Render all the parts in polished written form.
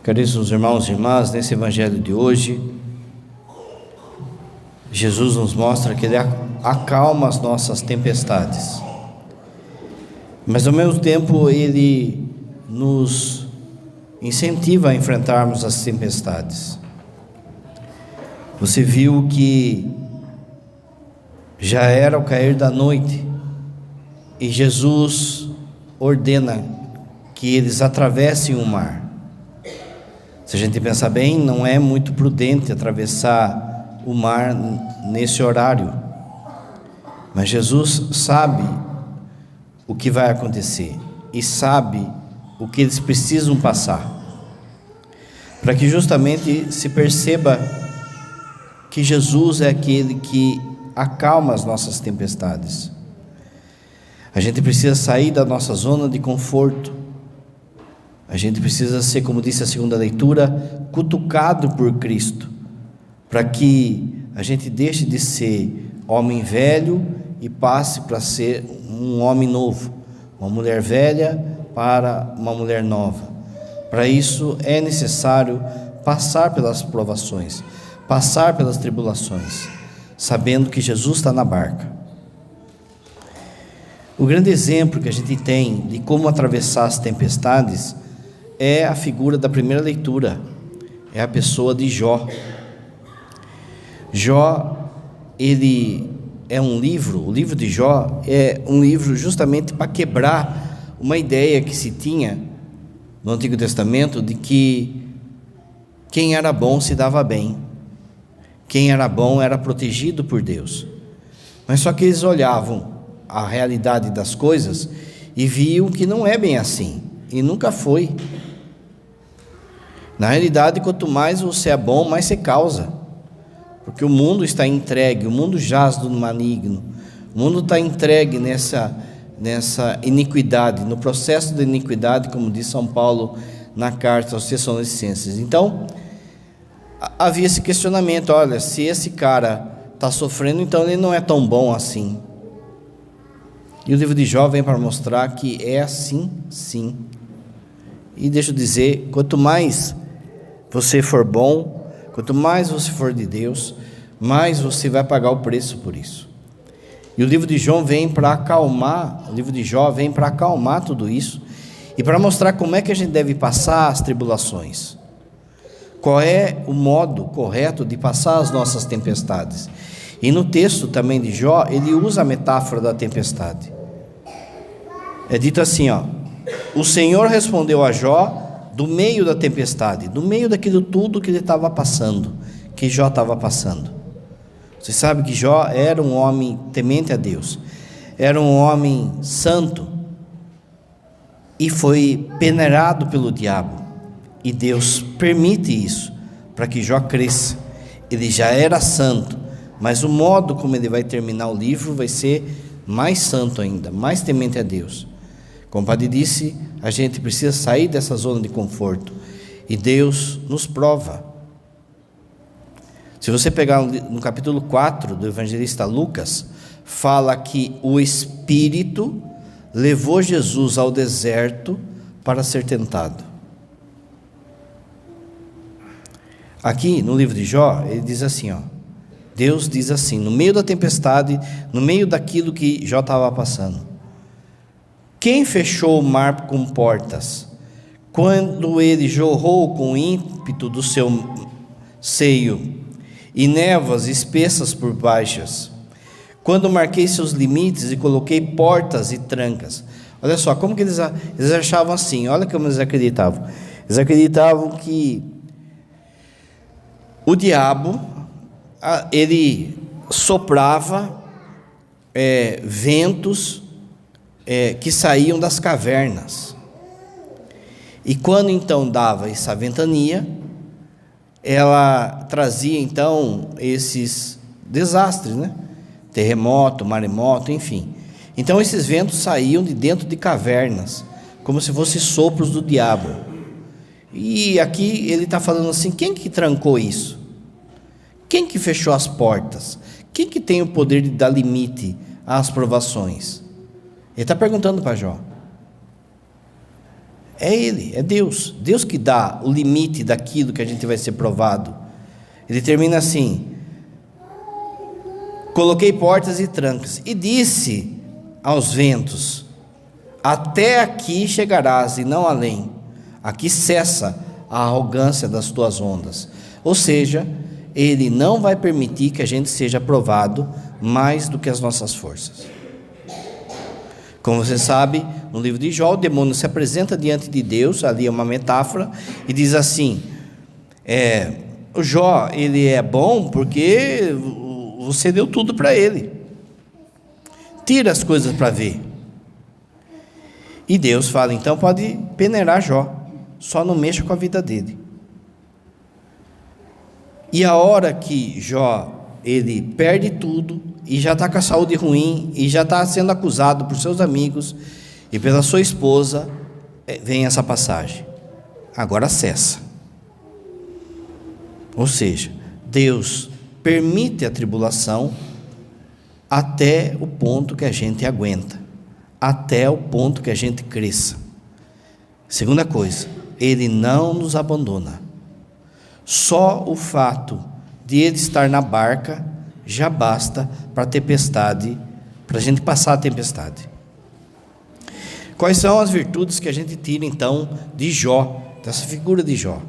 Caríssimos irmãos e irmãs, nesse evangelho de hoje, Jesus nos mostra que Ele acalma as nossas tempestades, mas ao mesmo tempo Ele nos incentiva a enfrentarmos as tempestades. Você viu que já era o cair da noite e Jesus ordena que eles atravessem o mar. Se a gente pensar bem, não é muito prudente atravessar o mar nesse horário, mas Jesus sabe o que vai acontecer e sabe o que eles precisam passar, para que justamente se perceba que Jesus é aquele que acalma as nossas tempestades. A gente precisa sair da nossa zona de conforto. A gente precisa ser, como disse a segunda leitura, cutucado por Cristo, para que a gente deixe de ser homem velho e passe para ser um homem novo, uma mulher velha para uma mulher nova. Para isso é necessário passar pelas provações, passar pelas tribulações, sabendo que Jesus está na barca. O grande exemplo que a gente tem de como atravessar as tempestades é a figura da primeira leitura, é a pessoa de Jó. Jó, ele é um livro, o livro de Jó é um livro justamente para quebrar uma ideia que se tinha no Antigo Testamento de que quem era bom se dava bem, quem era bom era protegido por Deus. Mas só que eles olhavam a realidade das coisas e viam que não é bem assim, e nunca foi. Na realidade, quanto mais você é bom, mais você causa, porque o mundo está entregue, o mundo jaz do maligno, o mundo está entregue nessa iniquidade, no processo de iniquidade, como diz São Paulo na carta aos Tessalonicenses. Então, havia esse questionamento: olha, se esse cara está sofrendo, então ele não é tão bom assim. E o livro de Jó vem para mostrar que é assim, sim. E deixa eu dizer, quanto mais você for bom, quanto mais você for de Deus, mais você vai pagar o preço por isso. E o livro de Jó vem para acalmar, tudo isso e para mostrar como é que a gente deve passar as tribulações. Qual é o modo correto de passar as nossas tempestades? E no texto também de Jó, ele usa a metáfora da tempestade. É dito assim, o Senhor respondeu a Jó do meio da tempestade, do meio daquilo tudo que ele estava passando, que Jó estava passando. Você sabe que Jó era um homem temente a Deus, era um homem santo, e foi peneirado pelo diabo, e Deus permite isso, para que Jó cresça. Ele já era santo, mas o modo como ele vai terminar o livro vai ser mais santo ainda, mais temente a Deus. Como o padre disse, a gente precisa sair dessa zona de conforto, e Deus nos prova. Se você pegar no capítulo 4 do evangelista Lucas, fala que o Espírito levou Jesus ao deserto para ser tentado. Aqui no livro de Jó, ele diz assim, Deus diz assim, no meio da tempestade, no meio daquilo que Jó estava passando: quem fechou o mar com portas, quando ele jorrou com ímpeto do seu seio, e névoas espessas por baixas, quando marquei seus limites e coloquei portas e trancas? Olha só, como que eles achavam assim, olha como eles acreditavam. Eles acreditavam que o diabo, ele soprava ventos que saíam das cavernas, e quando então dava essa ventania, ela trazia então esses desastres, terremoto, maremoto, enfim. Então esses ventos saíam de dentro de cavernas, como se fossem sopros do diabo. E aqui ele está falando assim: quem que trancou isso? Quem que fechou as portas? Quem que tem o poder de dar limite às provações? Ele está perguntando para Jó. É Ele, é Deus. Deus que dá o limite daquilo que a gente vai ser provado. Ele termina assim: coloquei portas e trancas, e disse aos ventos: até aqui chegarás e não além. Aqui cessa a arrogância das tuas ondas. Ou seja, Ele não vai permitir que a gente seja provado mais do que as nossas forças. Como você sabe, no livro de Jó, o demônio se apresenta diante de Deus, ali é uma metáfora, e diz assim: o Jó, ele é bom porque você deu tudo para ele. Tira as coisas para ver. E Deus fala: então pode peneirar Jó, só não mexa com a vida dele. E a hora que Jó, ele perde tudo, e já está com a saúde ruim, e já está sendo acusado por seus amigos, e pela sua esposa, vem essa passagem: agora cessa. Ou seja, Deus permite a tribulação até o ponto que a gente aguenta, até o ponto que a gente cresça. Segunda coisa, Ele não nos abandona. Só o fato de Ele estar na barca já basta para a tempestade, para a gente passar a tempestade. Quais são as virtudes que a gente tira então de Jó, dessa figura de Jó?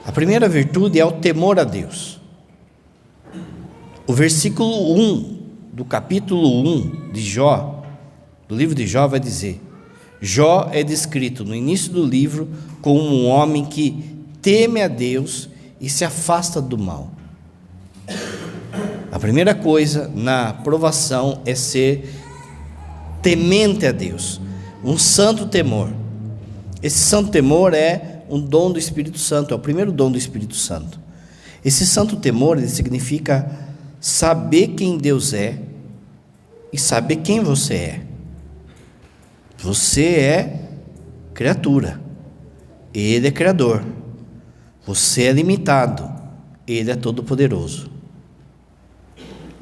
A primeira virtude é o temor a Deus. O versículo 1 do capítulo 1 de Jó, do livro de Jó, vai dizer: Jó é descrito no início do livro como um homem que teme a Deus e se afasta do mal. A primeira coisa na provação é ser temente a Deus, um santo temor. Esse santo temor é um dom do Espírito Santo, é o primeiro dom do Espírito Santo. Esse santo temor, ele significa saber quem Deus é e saber quem você é. Você é criatura, Ele é criador. Você é limitado, Ele é todo-poderoso.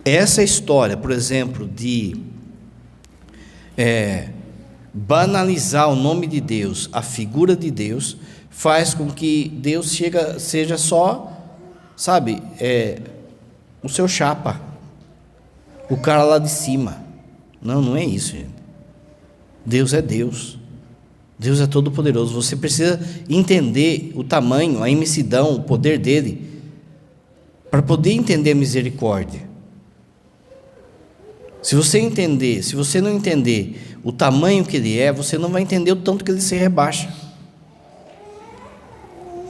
Essa história, por exemplo, de banalizar o nome de Deus, a figura de Deus, faz com que Deus seja só, sabe, o seu chapa, o cara lá de cima. Não, não é isso, gente. Deus é Deus. Deus é todo poderoso. Você precisa entender o tamanho, a imensidão, o poder dele, para poder entender a misericórdia. Se você não entender o tamanho que ele é, você não vai entender o tanto que ele se rebaixa.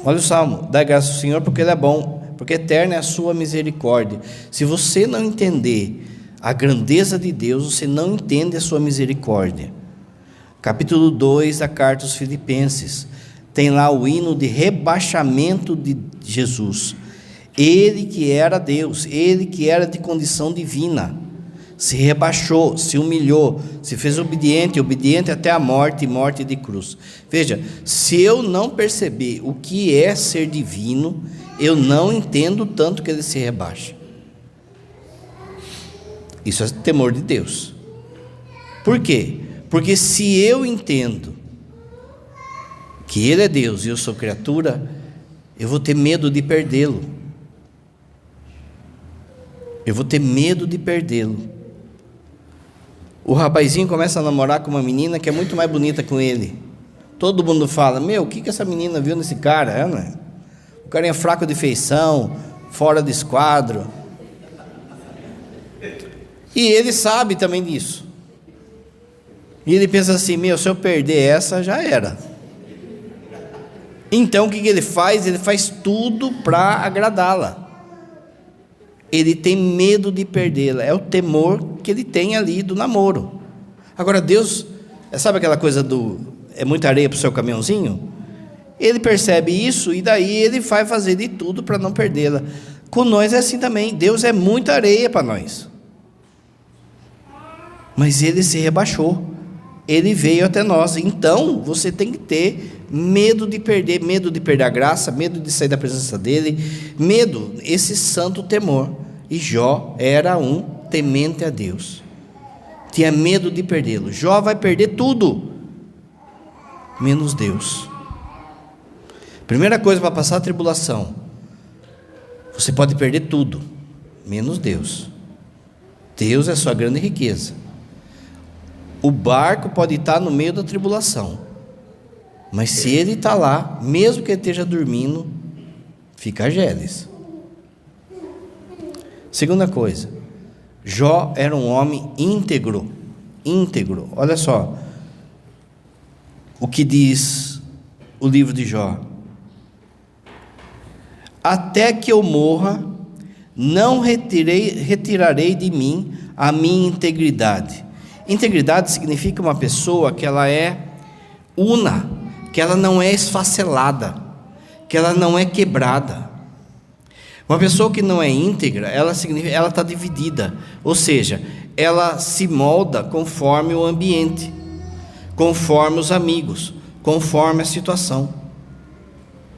Olha o Salmo: dai graças ao Senhor porque Ele é bom, porque eterna é a sua misericórdia. Se você não entender a grandeza de Deus, você não entende a sua misericórdia. Capítulo 2 da carta aos Filipenses, tem lá o hino de rebaixamento de Jesus. Ele que era Deus, Ele que era de condição divina, se rebaixou, se humilhou, se fez obediente até a morte, e morte de cruz. Veja, se eu não perceber o que é ser divino, eu não entendo tanto que Ele se rebaixa. Isso é temor de Deus. Por quê? Porque se eu entendo que Ele é Deus e eu sou criatura, eu vou ter medo de perdê-lo. Eu vou ter medo de perdê-lo. O rapazinho começa a namorar com uma menina que é muito mais bonita que ele. Todo mundo fala: o que essa menina viu nesse cara? Não é? O cara é fraco de feição, fora de esquadro. E ele sabe também disso. E ele pensa assim: se eu perder essa, já era. Então o que ele faz? Ele faz tudo para agradá-la. Ele tem medo de perdê-la. É o temor que ele tem ali do namoro. Agora Deus, sabe aquela coisa é muita areia para o seu caminhãozinho? Ele percebe isso e daí ele vai fazer de tudo para não perdê-la. Com nós é assim também. Deus é muita areia para nós. Mas Ele se rebaixou. Ele veio até nós. Então você tem que ter medo de perder a graça, medo de sair da presença dele, medo, esse santo temor. E Jó era um temente a Deus, tinha medo de perdê-lo. Jó vai perder tudo. menos Deus. Primeira coisa para passar a tribulação: você pode perder tudo, menos Deus. Deus é a sua grande riqueza. O barco pode estar no meio da tribulação, mas se ele está lá, mesmo que ele esteja dormindo, fica Gélis. Segunda coisa, Jó era um homem íntegro. Olha só o que diz o livro de Jó: até que eu morra, não retirarei de mim a minha integridade. Integridade significa uma pessoa que ela é una, que ela não é esfacelada, que ela não é quebrada. Uma pessoa que não é íntegra, ela está dividida, ou seja, ela se molda conforme o ambiente, conforme os amigos, conforme a situação.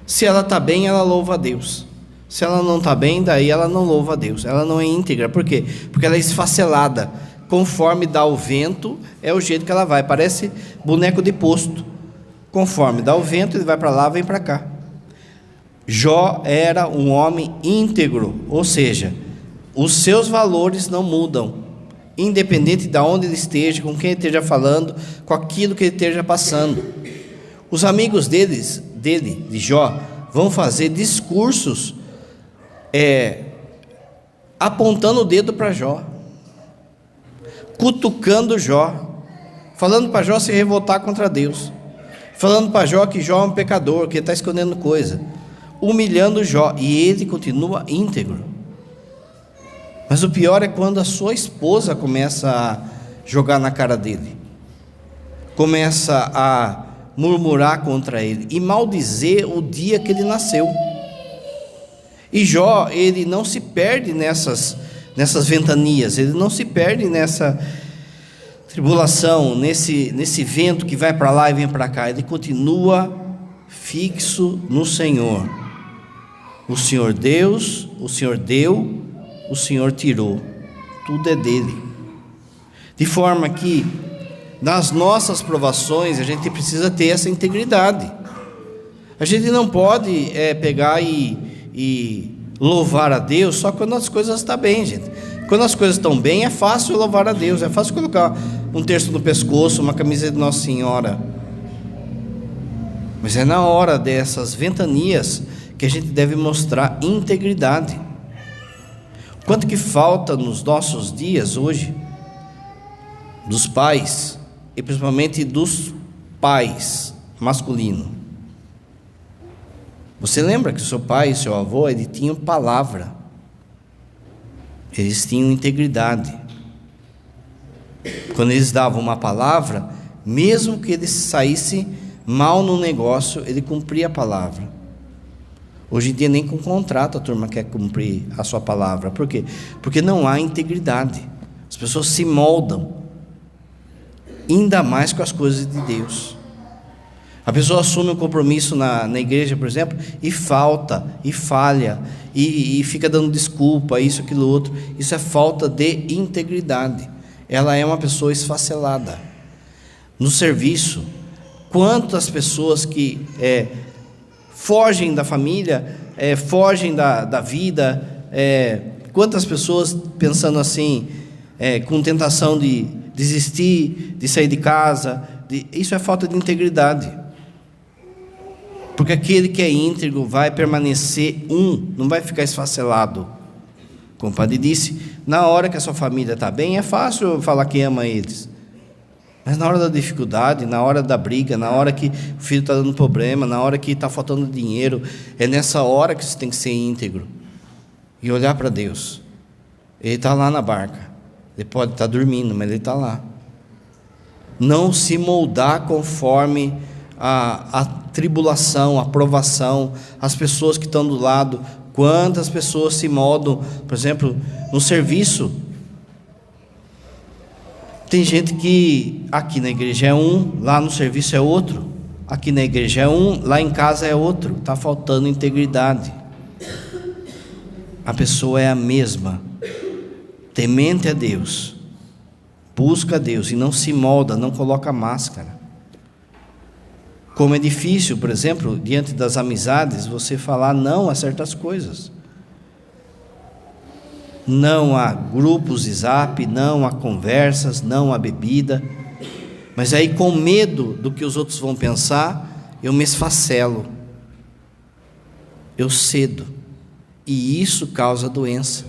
Se ela está bem, ela louva a Deus. Se ela não está bem, daí ela não louva a Deus. Ela não é íntegra. Por quê? Porque ela é esfacelada. Conforme dá o vento, é o jeito que ela vai. Parece boneco de posto. Conforme dá o vento, ele vai para lá, vem para cá. Jó era um homem íntegro, ou seja, os seus valores não mudam, independente de onde ele esteja, com quem ele esteja falando, com aquilo que ele esteja passando. Os amigos de Jó, vão fazer discursos apontando o dedo para Jó, cutucando Jó, falando para Jó se revoltar contra Deus, falando para Jó que Jó é um pecador, que ele está escondendo coisa, humilhando Jó, e ele continua íntegro. Mas o pior é quando a sua esposa começa a jogar na cara dele, começa a murmurar contra ele e maldizer o dia que ele nasceu. E Jó, ele não se perde nessas ventanias, ele não se perde nessa tribulação, nesse vento que vai para lá e vem para cá. Ele continua fixo no Senhor. O Senhor Deus, o Senhor deu, o Senhor tirou, tudo é dele. De forma que nas nossas provações a gente precisa ter essa integridade. A gente não pode pegar e louvar a Deus só quando as coisas estão bem, gente. Quando as coisas estão bem, é fácil louvar a Deus, é fácil colocar um terço no pescoço, uma camisa de Nossa Senhora. Mas é na hora dessas ventanias que a gente deve mostrar integridade. Quanto que falta nos nossos dias hoje, dos pais, e principalmente dos pais masculinos. Você lembra que o seu pai e seu avô, eles tinham palavra, eles tinham integridade. Quando eles davam uma palavra, mesmo que ele saísse mal no negócio, ele cumpria a palavra. Hoje em dia nem com contrato a turma quer cumprir a sua palavra. Por quê? Porque não há integridade. As pessoas se moldam, ainda mais com as coisas de Deus. A pessoa assume um compromisso na igreja, por exemplo, e falta, e falha, e fica dando desculpa, isso, aquilo, outro. Isso é falta de integridade. Ela é uma pessoa esfacelada. No serviço, quantas pessoas que fogem da família, fogem da vida, quantas pessoas pensando assim, com tentação de desistir, de sair de casa, isso é falta de integridade. Porque aquele que é íntegro vai permanecer não vai ficar esfacelado. Como o padre disse, na hora que a sua família está bem, é fácil falar que ama eles. Mas na hora da dificuldade, na hora da briga, na hora que o filho está dando problema, na hora que está faltando dinheiro, é nessa hora que você tem que ser íntegro e olhar para Deus. Ele está lá na barca, ele pode estar dormindo, mas ele está lá. Não se moldar conforme a tribulação, a provação, as pessoas que estão do lado. Quantas pessoas se moldam, por exemplo, no serviço. Tem gente que aqui na igreja é lá no serviço é outro, aqui na igreja é lá em casa é outro. Está faltando integridade. A pessoa é a mesma, temente a Deus, busca a Deus e não se molda, não coloca máscara. Como é difícil, por exemplo, diante das amizades, você falar não a certas coisas. Não a grupos de zap, não a conversas, não a bebida. Mas aí, com medo do que os outros vão pensar, eu me esfacelo. Eu cedo. E isso causa doença.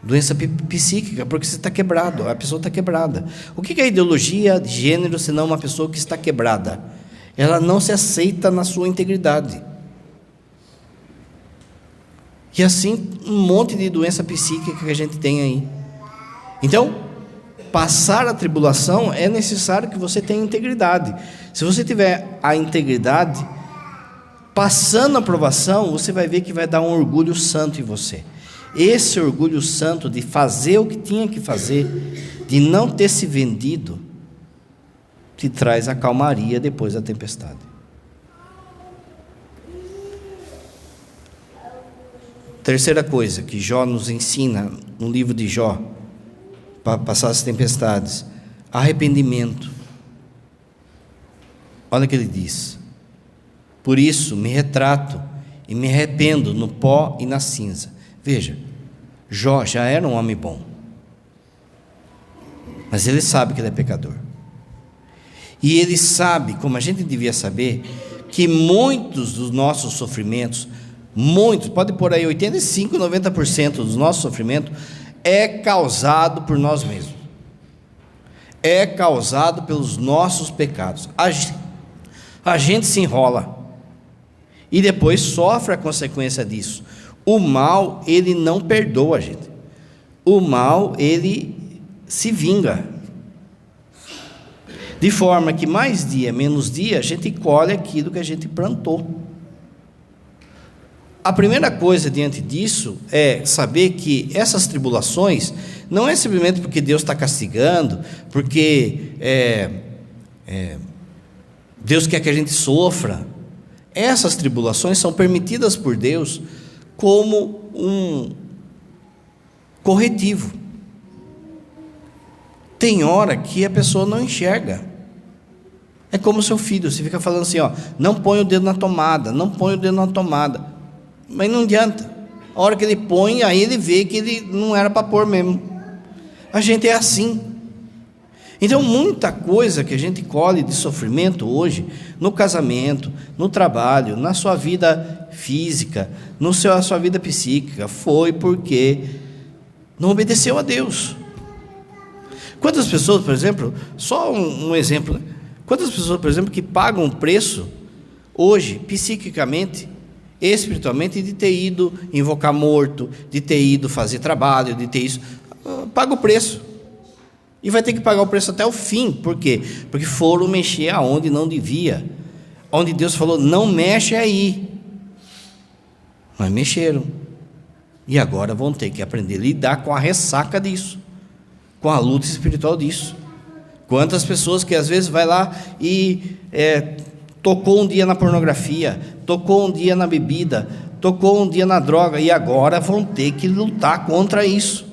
Doença psíquica, porque você está quebrado, a pessoa está quebrada. O que é a ideologia de gênero, senão uma pessoa que está quebrada? Ela não se aceita na sua integridade. E assim, um monte de doença psíquica que a gente tem aí. Então, passar a tribulação é necessário que você tenha integridade. Se você tiver a integridade, passando a provação, você vai ver que vai dar um orgulho santo em você. Esse orgulho santo de fazer o que tinha que fazer, de não ter se vendido, te traz a calmaria depois da tempestade. Terceira coisa que Jó nos ensina no livro de Jó, para passar as tempestades: arrependimento. Olha o que ele diz: por isso me retrato e me arrependo no pó e na cinza. Veja, Jó já era um homem bom, mas ele sabe que ele é pecador. E ele sabe, como a gente devia saber, que muitos dos nossos sofrimentos, pode pôr aí 85%, 90% dos nossos sofrimentos, é causado por nós mesmos. É causado pelos nossos pecados. A gente se enrola e depois sofre a consequência disso. O mal, ele não perdoa a gente. O mal, ele se vinga. De forma que mais dia, menos dia, a gente colhe aquilo que a gente plantou. A primeira coisa diante disso é saber que essas tribulações não é simplesmente porque Deus está castigando, porque Deus quer que a gente sofra. Essas tribulações são permitidas por Deus como um corretivo. Tem hora que a pessoa não enxerga. É como o seu filho, você fica falando assim, não põe o dedo na tomada, não põe o dedo na tomada. Mas não adianta. A hora que ele põe, aí ele vê que ele não era para pôr mesmo. A gente é assim. Então, muita coisa que a gente colhe de sofrimento hoje, no casamento, no trabalho, na sua vida física, na sua vida psíquica, foi porque não obedeceu a Deus. Quantas pessoas, por exemplo, só um exemplo, né? Quantas pessoas, por exemplo, que pagam um preço hoje, psiquicamente, espiritualmente, de ter ido invocar morto, de ter ido fazer trabalho, de ter isso, paga o preço. E vai ter que pagar o preço até o fim. Por quê? Porque foram mexer aonde não devia. Onde Deus falou, não mexe aí. Mas mexeram. E agora vão ter que aprender a lidar com a ressaca disso, com a luta espiritual disso. Quantas pessoas que às vezes vai lá e tocou um dia na pornografia, tocou um dia na bebida, tocou um dia na droga, e agora vão ter que lutar contra isso.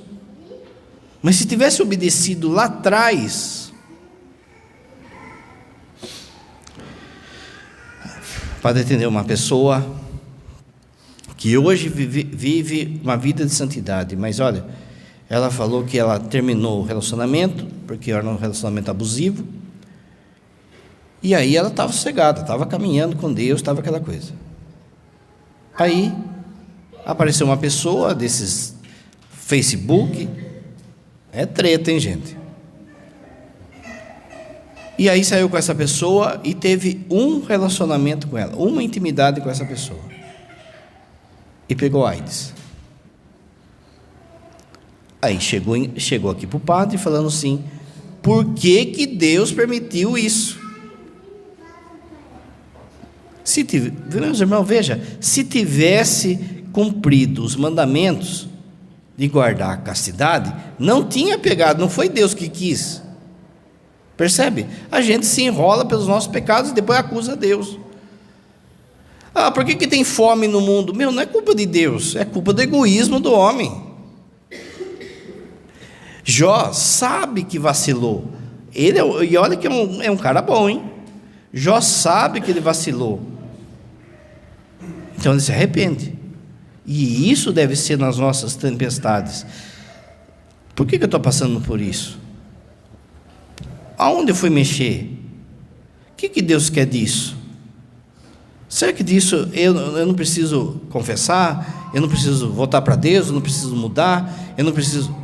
Mas se tivesse obedecido lá atrás, para entender uma pessoa que hoje vive uma vida de santidade, mas olha, ela falou que ela terminou o relacionamento, porque era um relacionamento abusivo, e aí ela estava sossegada, estava caminhando com Deus, estava aquela coisa. Aí apareceu uma pessoa desses Facebook, é treta, hein, gente? E aí saiu com essa pessoa e teve um relacionamento com ela, uma intimidade com essa pessoa, e pegou AIDS. Aí chegou aqui para o padre falando assim, por que que Deus permitiu isso? Meus irmãos, veja, se tivesse cumprido os mandamentos de guardar a castidade, não tinha pegado, não foi Deus que quis. Percebe? A gente se enrola pelos nossos pecados e depois acusa Deus. Por que tem fome no mundo? Não é culpa de Deus, é culpa do egoísmo do homem. Jó sabe que vacilou. E olha que é um cara bom, hein? Jó sabe que ele vacilou. Então ele se arrepende. E isso deve ser nas nossas tempestades. Por que eu estou passando por isso? Aonde eu fui mexer? O que Deus quer disso? Será que disso eu não preciso confessar? Eu não preciso voltar para Deus? Eu não preciso mudar? Eu não preciso...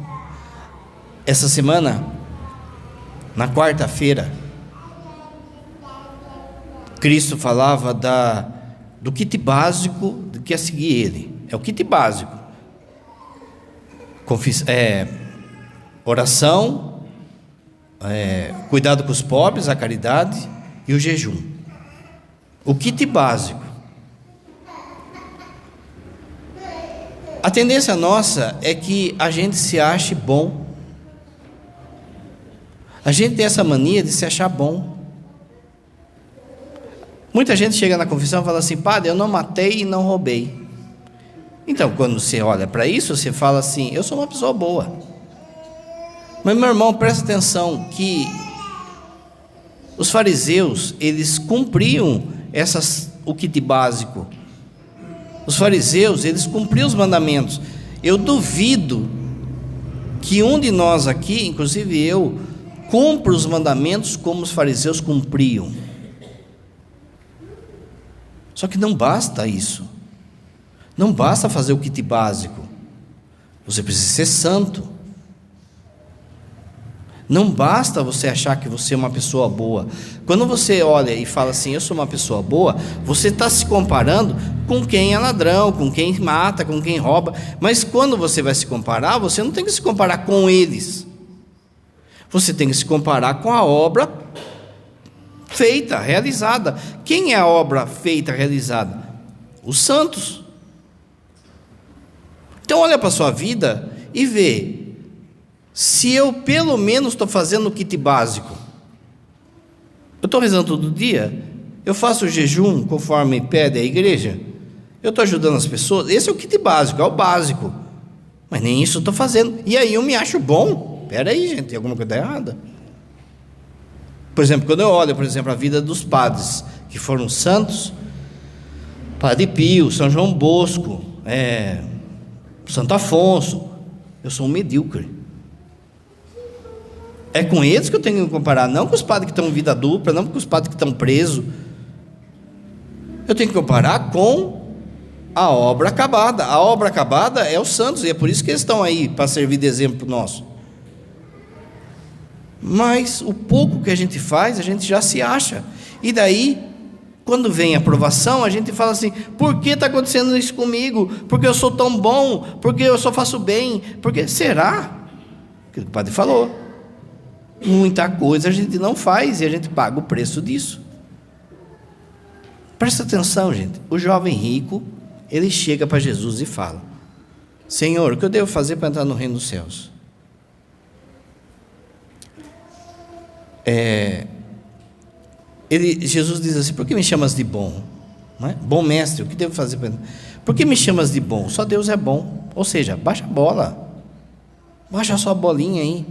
Essa semana, na quarta-feira, Cristo falava do kit básico do que é seguir Ele. É o kit básico. Oração, cuidado com os pobres, a caridade e o jejum. O kit básico. A tendência nossa é que a gente se ache bom. A gente tem essa mania de se achar bom. Muita gente chega na confissão e fala assim: padre, eu não matei e não roubei. Então, quando você olha para isso, você fala assim: eu sou uma pessoa boa. Mas, meu irmão, presta atenção que os fariseus, eles cumpriam o kit básico. Os fariseus, eles cumpriam os mandamentos. Eu duvido que um de nós aqui, inclusive eu, cumpra os mandamentos como os fariseus cumpriam. Só que não basta isso. Não basta fazer o kit básico. Você precisa ser santo. Não basta você achar que você é uma pessoa boa. Quando você olha e fala assim: eu sou uma pessoa boa, você está se comparando com quem é ladrão, com quem mata, com quem rouba. Mas quando você vai se comparar, você não tem que se comparar com eles. Você tem que se comparar com a obra feita, realizada. Quem é a obra feita, realizada? Os santos. Então olha para a sua vida e vê se eu pelo menos estou fazendo o kit básico. Eu estou rezando todo dia, eu faço o jejum conforme pede a igreja, eu estou ajudando as pessoas. Esse é o kit básico, é o básico. Mas nem isso eu estou fazendo. E aí eu me acho bom. Espera aí, gente, tem alguma coisa errada. Por exemplo, quando eu olho, a vida dos padres que foram santos, Padre Pio, São João Bosco, Santo Afonso, eu sou um medíocre. É com eles que eu tenho que comparar, não com os padres que estão em vida dupla, não com os padres que estão presos. Eu tenho que comparar com a obra acabada. A obra acabada é os santos, e é por isso que eles estão aí, para servir de exemplo nosso. Mas o pouco que a gente faz, a gente já se acha. E daí, quando vem a provação, a gente fala assim: por que está acontecendo isso comigo? Porque eu sou tão bom? Porque eu só faço bem? Porque será? O padre falou. Muita coisa a gente não faz e a gente paga o preço disso. Presta atenção, gente. O jovem rico, ele chega para Jesus e fala: Senhor, o que eu devo fazer para entrar no reino dos céus? Jesus diz assim: por que me chamas de bom? Não é? Bom mestre, o que devo fazer para entrar? Por que me chamas de bom? Só Deus é bom. Ou seja, baixa a bola. Baixa a sua bolinha aí.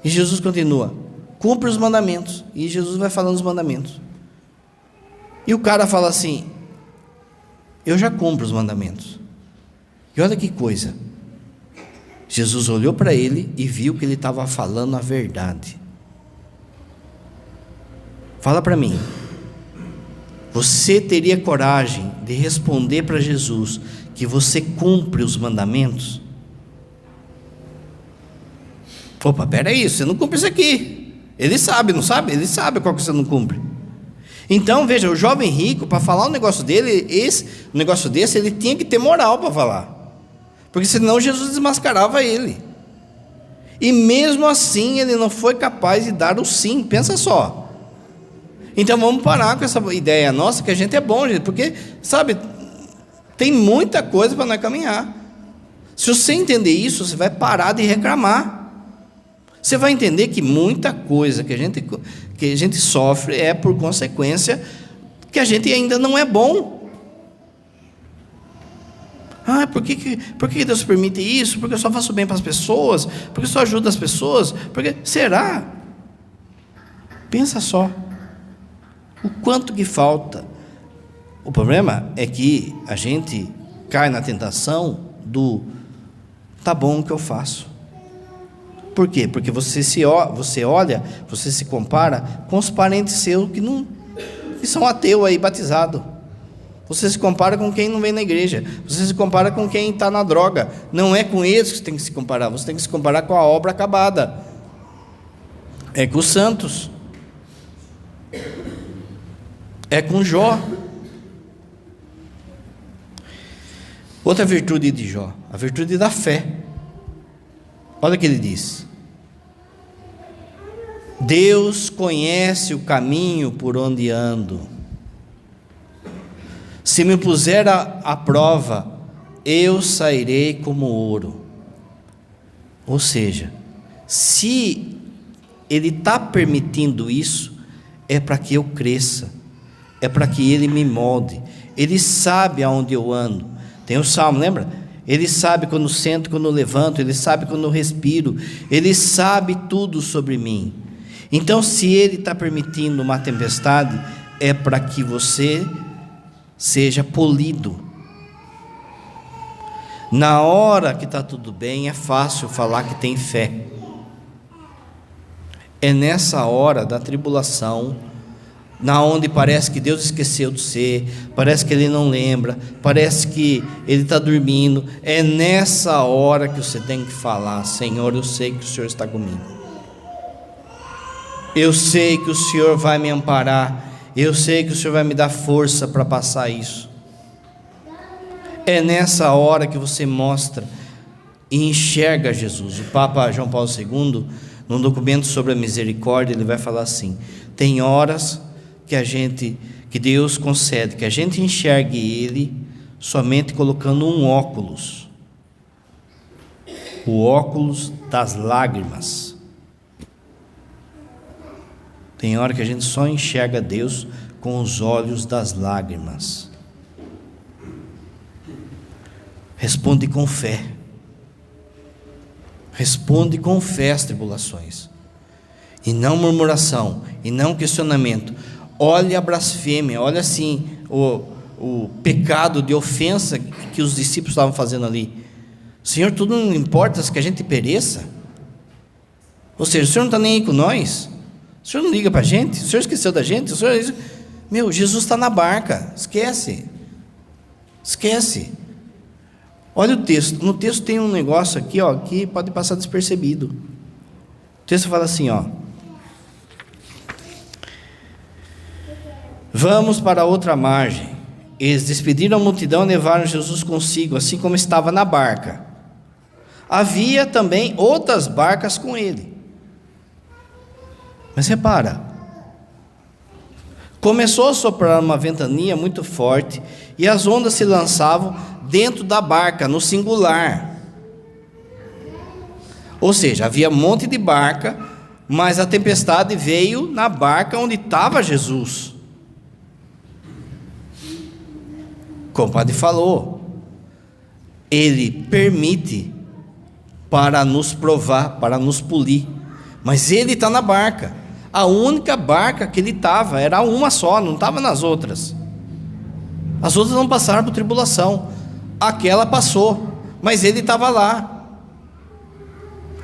E Jesus continua: cumpre os mandamentos. E Jesus vai falando os mandamentos. E o cara fala assim: eu já cumpro os mandamentos. E olha que coisa. Jesus olhou para ele e viu que ele estava falando a verdade. Fala para mim, você teria coragem de responder para Jesus que você cumpre os mandamentos? Opa, peraí, você não cumpre isso aqui. Ele sabe, não sabe? Ele sabe qual que você não cumpre. Então, veja, o jovem rico, para falar um negócio dele, um negócio desse, ele tinha que ter moral para falar. Porque senão Jesus desmascarava ele. E mesmo assim, ele não foi capaz de dar o sim. Pensa só. Então, vamos parar com essa ideia nossa, que a gente é bom, gente. Porque, sabe, tem muita coisa para nós caminhar. Se você entender isso, você vai parar de reclamar. Você vai entender que muita coisa que a gente sofre é por consequência que a gente ainda não é bom. Por que Deus permite isso? Porque eu só faço bem para as pessoas? Porque eu só ajudo as pessoas? Será? Pensa só. O quanto que falta? O problema é que a gente cai na tentação do tá bom o que eu faço. Por quê? Porque você olha, você se compara com os parentes seus que são ateus aí, batizados. Você se compara com quem não vem na igreja. Você se compara com quem está na droga. Não é com eles que você tem que se comparar. Você tem que se comparar com a obra acabada. É com os santos. É com Jó. Outra virtude de Jó, a virtude da fé. Olha o que ele diz: Deus conhece o caminho por onde ando. Se me puser à prova, eu sairei como ouro. Ou seja, se Ele está permitindo isso, é para que eu cresça, é para que Ele me molde. Ele sabe aonde eu ando. Tem o Salmo, lembra? Ele sabe quando sento, quando levanto, Ele sabe quando respiro, Ele sabe tudo sobre mim. Então, se Ele está permitindo uma tempestade, é para que você seja polido. Na hora que está tudo bem, é fácil falar que tem fé. É nessa hora da tribulação, na onde parece que Deus esqueceu de você, parece que Ele não lembra, parece que Ele está dormindo, é nessa hora que você tem que falar: Senhor, eu sei que o Senhor está comigo, eu sei que o Senhor vai me amparar, eu sei que o Senhor vai me dar força para passar isso. É nessa hora que você mostra e enxerga Jesus. O Papa João Paulo II, num documento sobre a misericórdia, ele vai falar assim: tem horas que Deus concede que a gente enxergue Ele somente colocando um óculos, o óculos das lágrimas. Tem hora que a gente só enxerga Deus com os olhos das lágrimas. Responde com fé. Responde com fé às tribulações, e não murmuração, e não questionamento. Olha a blasfêmia, olha assim o pecado de ofensa que os discípulos estavam fazendo ali. Senhor, tudo não importa que a gente pereça. Ou seja, o Senhor não está nem aí com nós. O Senhor não liga para a gente. O Senhor esqueceu da gente. O Senhor, Jesus está na barca. Esquece. Olha o texto. No texto tem um negócio aqui, que pode passar despercebido. O texto fala assim, vamos para outra margem. Eles despediram a multidão e levaram Jesus consigo, assim como estava na barca. Havia também outras barcas com ele. Mas repara, começou a soprar uma ventania muito forte, e as ondas se lançavam dentro da barca, no singular. Ou seja, havia um monte de barca, mas a tempestade veio na barca onde estava Jesus. Como o padre falou, Ele permite para nos provar, para nos polir, mas Ele está na barca. A única barca que Ele estava era uma só, não estava nas outras. As outras não passaram por tribulação, aquela passou, mas Ele estava lá.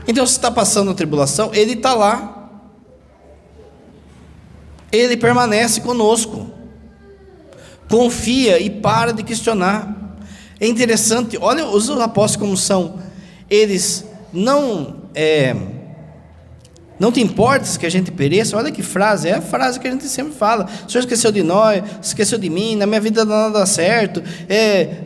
Então, se está passando a tribulação, Ele está lá, Ele permanece conosco. Confia e para de questionar. É interessante, olha os apóstolos como são. Eles não te importas que a gente pereça. Olha que frase, é a frase que a gente sempre fala: o Senhor esqueceu de nós, esqueceu de mim, na minha vida não dá certo,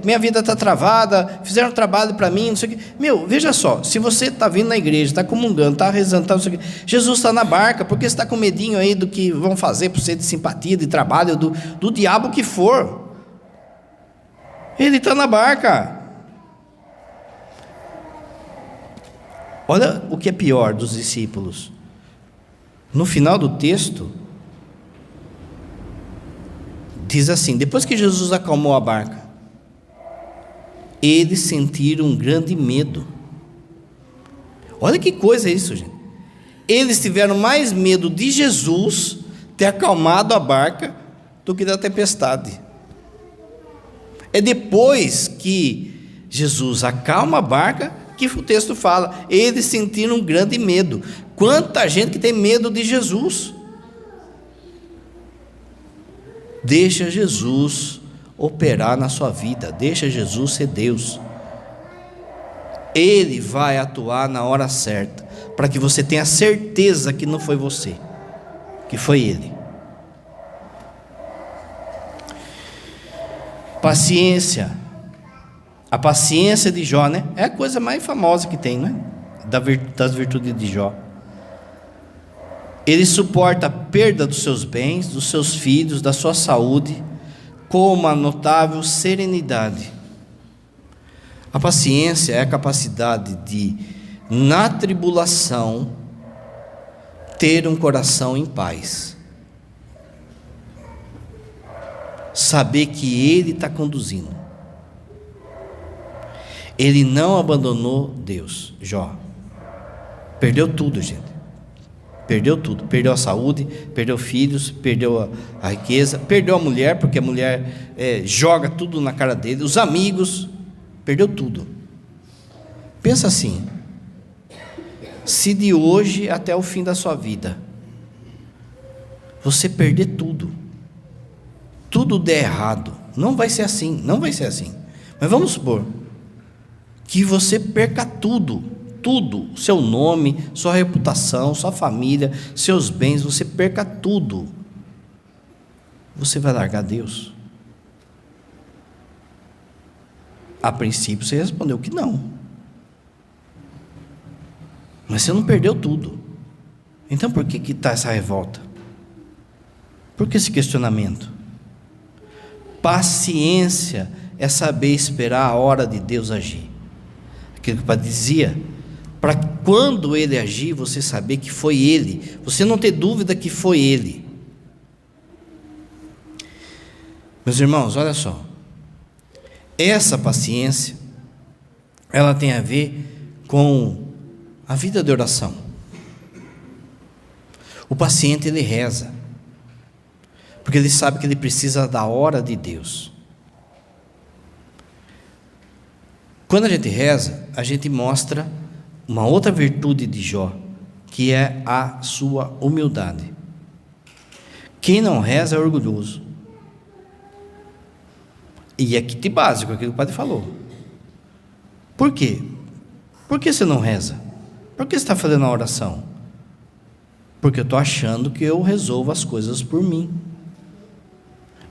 minha vida está travada, fizeram trabalho para mim, não sei o que. Veja só, se você está vindo na igreja, está comungando, está rezando, não sei o que, Jesus está na barca, porque você está com medinho aí do que vão fazer para você, de simpatia, de trabalho, do diabo que for. Ele está na barca. Olha o que é pior dos discípulos. No final do texto, diz assim: depois que Jesus acalmou a barca, eles sentiram um grande medo. Olha que coisa isso, gente. Eles tiveram mais medo de Jesus ter acalmado a barca do que da tempestade. É depois que Jesus acalma a barca que o texto fala, eles sentiram um grande medo. Quanta gente que tem medo de Jesus. Deixa Jesus operar na sua vida, deixa Jesus ser Deus. Ele vai atuar na hora certa, para que você tenha certeza que não foi você, que foi Ele. Paciência. A paciência de Jó, né? É a coisa mais famosa que tem, né? Das virtudes de Jó. Ele suporta a perda dos seus bens, dos seus filhos, da sua saúde, com uma notável serenidade. A paciência é a capacidade de, na tribulação, ter um coração em paz. Saber que Ele está conduzindo. Ele não abandonou Deus. Jó perdeu tudo, gente. Perdeu tudo. Perdeu a saúde, perdeu filhos, perdeu a riqueza, perdeu a mulher, porque a mulher joga tudo na cara dele, os amigos, perdeu tudo. Pensa assim: se de hoje até o fim da sua vida você perder tudo, tudo der errado, não vai ser assim, não vai ser assim. Mas vamos supor que você perca tudo, tudo, seu nome, sua reputação, sua família, seus bens, você perca tudo. Você vai largar Deus? A princípio você respondeu que não. Mas você não perdeu tudo. Então por que está essa revolta? Por que esse questionamento? Paciência é saber esperar a hora de Deus agir. Aquilo que o Padre dizia, para quando Ele agir, você saber que foi Ele, você não ter dúvida que foi Ele. Meus irmãos, olha só, essa paciência, ela tem a ver com a vida de oração. O paciente, ele reza, porque ele sabe que ele precisa da hora de Deus. Quando a gente reza, a gente mostra uma outra virtude de Jó, que é a sua humildade. Quem não reza é orgulhoso. E é kit básico, aquilo que o padre falou. Por quê? Por que você não reza? Por que você está fazendo a oração? Porque eu estou achando que eu resolvo as coisas por mim.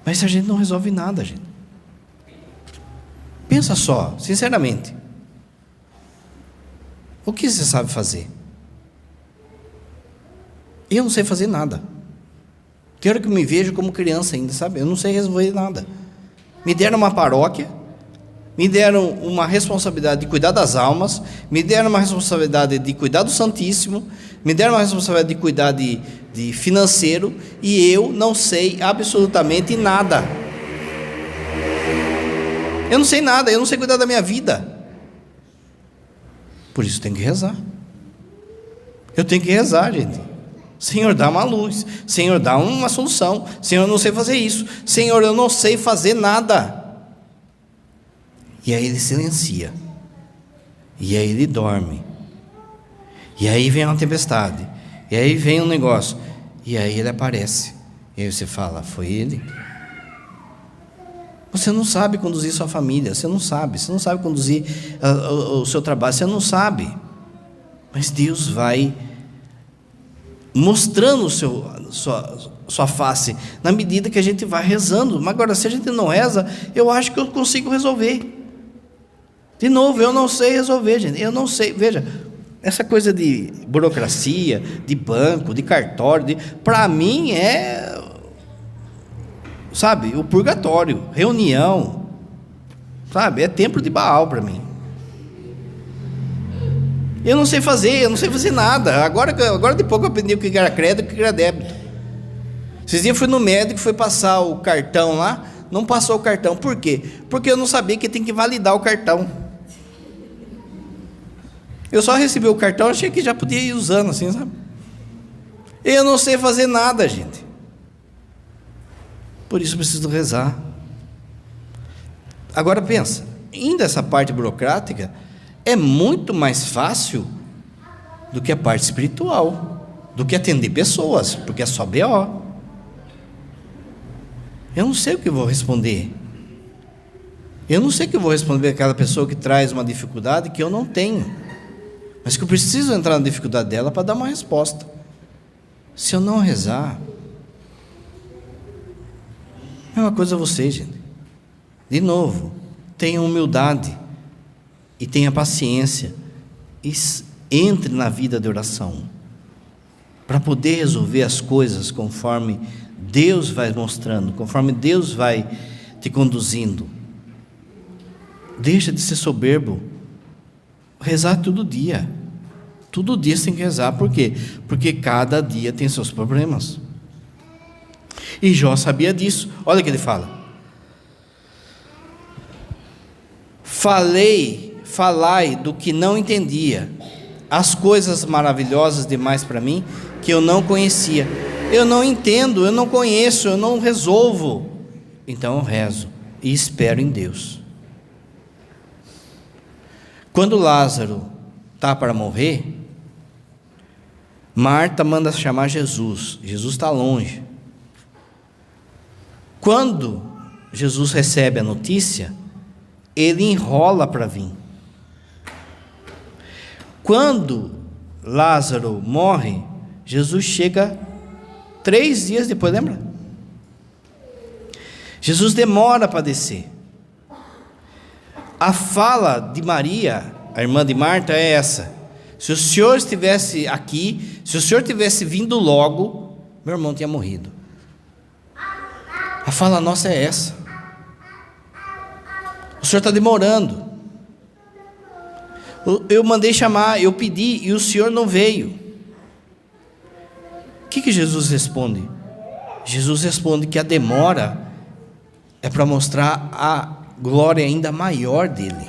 Mas a gente não resolve nada, gente. Pensa só, sinceramente. O que você sabe fazer? Eu não sei fazer nada. Tem hora que eu me vejo como criança ainda, sabe? Eu não sei resolver nada. Me deram uma paróquia, me deram uma responsabilidade de cuidar das almas, me deram uma responsabilidade de cuidar do Santíssimo, me deram uma responsabilidade de cuidar de financeiro, e eu não sei absolutamente nada. Eu não sei nada, eu não sei cuidar da minha vida. Por isso eu tenho que rezar. Eu tenho que rezar, gente. Senhor, dá uma luz. Senhor, dá uma solução. Senhor, eu não sei fazer isso. Senhor, eu não sei fazer nada. E aí ele silencia. E aí ele dorme. E aí vem uma tempestade. E aí vem um negócio. E aí ele aparece. E aí você fala, foi ele? Você não sabe conduzir sua família, você não sabe conduzir o seu trabalho, você não sabe. Mas Deus vai mostrando sua face, na medida que a gente vai rezando. Mas agora, se a gente não reza, eu acho que eu consigo resolver. De novo, eu não sei resolver, gente, eu não sei. Veja, essa coisa de burocracia, de banco, de cartório, para mim é... sabe, o purgatório, reunião, sabe, é templo de Baal para mim. Eu não sei fazer nada. Agora de pouco eu aprendi o que era crédito e o que era débito. Esses dias eu fui no médico, fui passar o cartão lá, não passou o cartão. Por quê? Porque eu não sabia que tem que validar o cartão. Eu só recebi o cartão, achei que já podia ir usando assim, sabe? Eu não sei fazer nada, gente. Por isso eu preciso rezar. Agora pensa, indo essa parte burocrática, é muito mais fácil do que a parte espiritual, do que atender pessoas, porque é só BO. Eu não sei o que eu vou responder. Eu não sei o que eu vou responder àquela pessoa que traz uma dificuldade que eu não tenho, mas que eu preciso entrar na dificuldade dela para dar uma resposta. Se eu não rezar, é uma coisa a vocês, gente. De novo, tenha humildade e tenha paciência e entre na vida de oração para poder resolver as coisas conforme Deus vai mostrando, conforme Deus vai te conduzindo. Deixa de ser soberbo. Rezar todo dia você tem que rezar. Por quê? Porque cada dia tem seus problemas. E Jó sabia disso. Olha o que ele fala: falai do que não entendia, as coisas maravilhosas demais para mim, que eu não conhecia. Eu não entendo, eu não conheço, eu não resolvo. Então eu rezo e espero em Deus. Quando Lázaro está para morrer, Marta manda chamar Jesus. Jesus está longe. Quando Jesus recebe a notícia, ele enrola para vir. Quando Lázaro morre, Jesus chega 3 dias depois, lembra? Jesus demora para descer. A fala de Maria, a irmã de Marta, é essa: se o Senhor estivesse aqui, se o Senhor tivesse vindo logo, meu irmão tinha morrido. A fala nossa é essa: o Senhor está demorando. Eu mandei chamar, eu pedi e o Senhor não veio. O que Jesus responde? Jesus responde que a demora é para mostrar a glória ainda maior dele.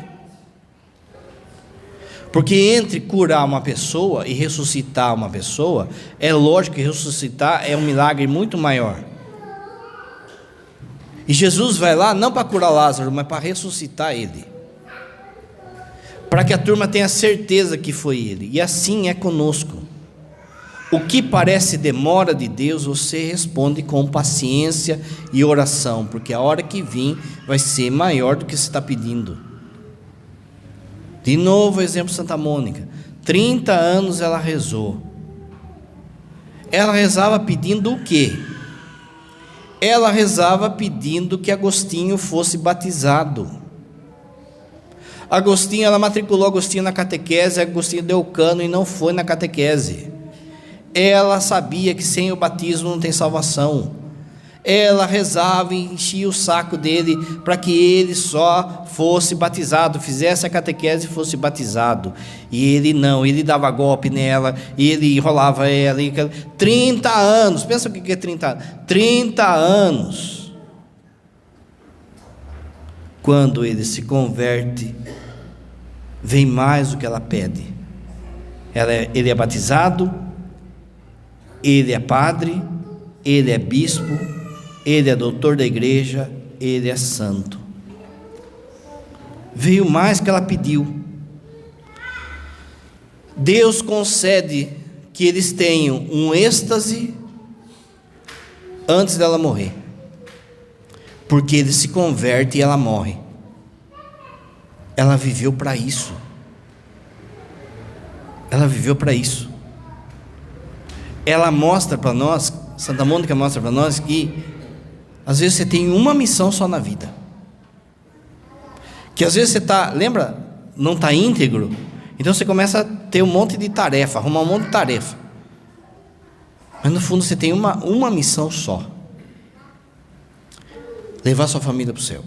Porque entre curar uma pessoa e ressuscitar uma pessoa, é lógico que ressuscitar é um milagre muito maior. E Jesus vai lá não para curar Lázaro, mas para ressuscitar ele, para que a turma tenha certeza que foi ele. E assim é conosco. O que parece demora de Deus, você responde com paciência e oração, porque a hora que vir vai ser maior do que você está pedindo. De novo, exemplo Santa Mônica, 30 anos ela rezou. Ela rezava pedindo o quê? Ela rezava pedindo que Agostinho fosse batizado. Agostinho, ela matriculou Agostinho na catequese, Agostinho deu o cano e não foi na catequese. Ela sabia que sem o batismo não tem salvação. Ela rezava e enchia o saco dele para que ele só fosse batizado, fizesse a catequese e fosse batizado. E ele não, ele dava golpe nela, e ele enrolava ela. 30 anos, pensa o que é 30 anos? 30 anos. Quando ele se converte, vem mais do que ela pede. Ele é batizado, ele é padre, ele é bispo, ele é doutor da igreja, ele é santo. Veio mais que ela pediu. Deus concede que eles tenham um êxtase antes dela morrer, porque ele se converte e ela morre. Ela viveu para isso. Ela viveu para isso. Ela mostra para nós, Santa Mônica mostra para nós que às vezes você tem uma missão só na vida. Que às vezes você está, lembra, não está íntegro, então você começa a ter um monte de tarefa, arrumar um monte de tarefa. Mas no fundo você tem uma missão só: levar sua família para o céu.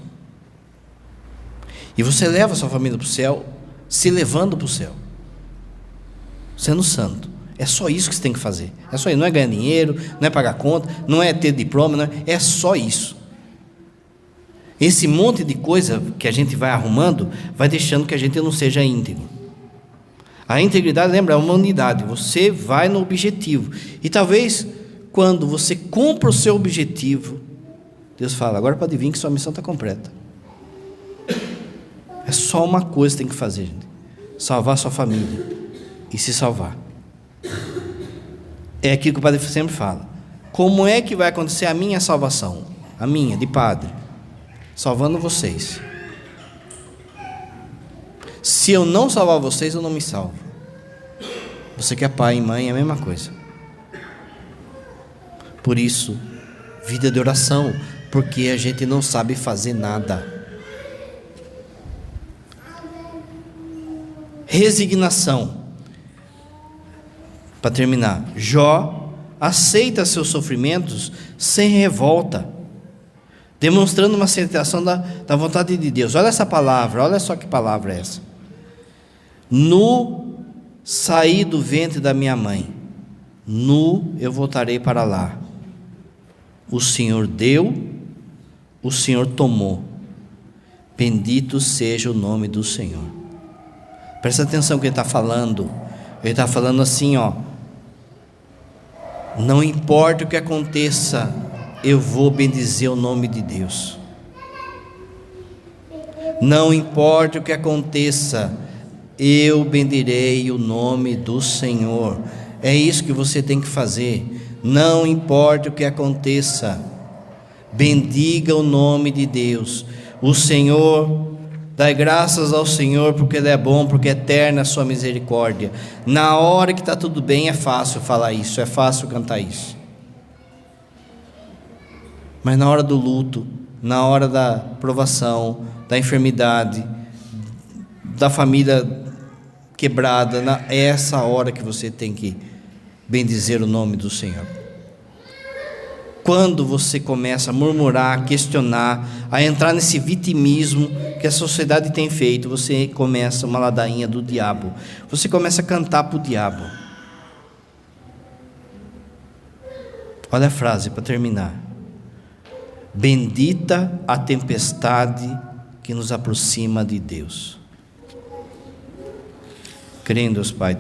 E você leva sua família para o céu, se levando para o céu, sendo santo. É só isso que você tem que fazer. É só isso. Não é ganhar dinheiro, não é pagar conta, não é ter diploma, é só isso. Esse monte de coisa que a gente vai arrumando vai deixando que a gente não seja íntegro. A integridade, lembra, é uma unidade. Você vai no objetivo. E talvez quando você cumpra o seu objetivo, Deus fala: agora pode vir que sua missão está completa. É só uma coisa que tem que fazer, gente: salvar sua família e se salvar. É aquilo que o padre sempre fala: como é que vai acontecer a minha salvação? A minha, de padre, salvando vocês. Se eu não salvar vocês, eu não me salvo. Você que é pai e mãe, é a mesma coisa. Por isso, vida de oração, porque a gente não sabe fazer nada. Resignação. Para terminar, Jó aceita seus sofrimentos sem revolta, demonstrando uma aceitação da vontade de Deus. Olha essa palavra, olha só que palavra é essa: nu saí do ventre da minha mãe, nu eu voltarei para lá. O Senhor deu, o Senhor tomou, bendito seja o nome do Senhor. Presta atenção no que ele está falando. Ele está falando assim, ó: não importa o que aconteça, eu vou bendizer o nome de Deus. Não importa o que aconteça, eu bendirei o nome do Senhor. É isso que você tem que fazer. Não importa o que aconteça, bendiga o nome de Deus. O Senhor, dai graças ao Senhor, porque Ele é bom, porque é eterna a sua misericórdia. Na hora que está tudo bem, é fácil falar isso, é fácil cantar isso. Mas na hora do luto, na hora da provação, da enfermidade, da família quebrada, é essa hora que você tem que bendizer o nome do Senhor. Quando você começa a murmurar, a questionar, a entrar nesse vitimismo que a sociedade tem feito, você começa uma ladainha do diabo. Você começa a cantar para o diabo. Olha a frase para terminar: bendita a tempestade que nos aproxima de Deus. Crê em Deus Pai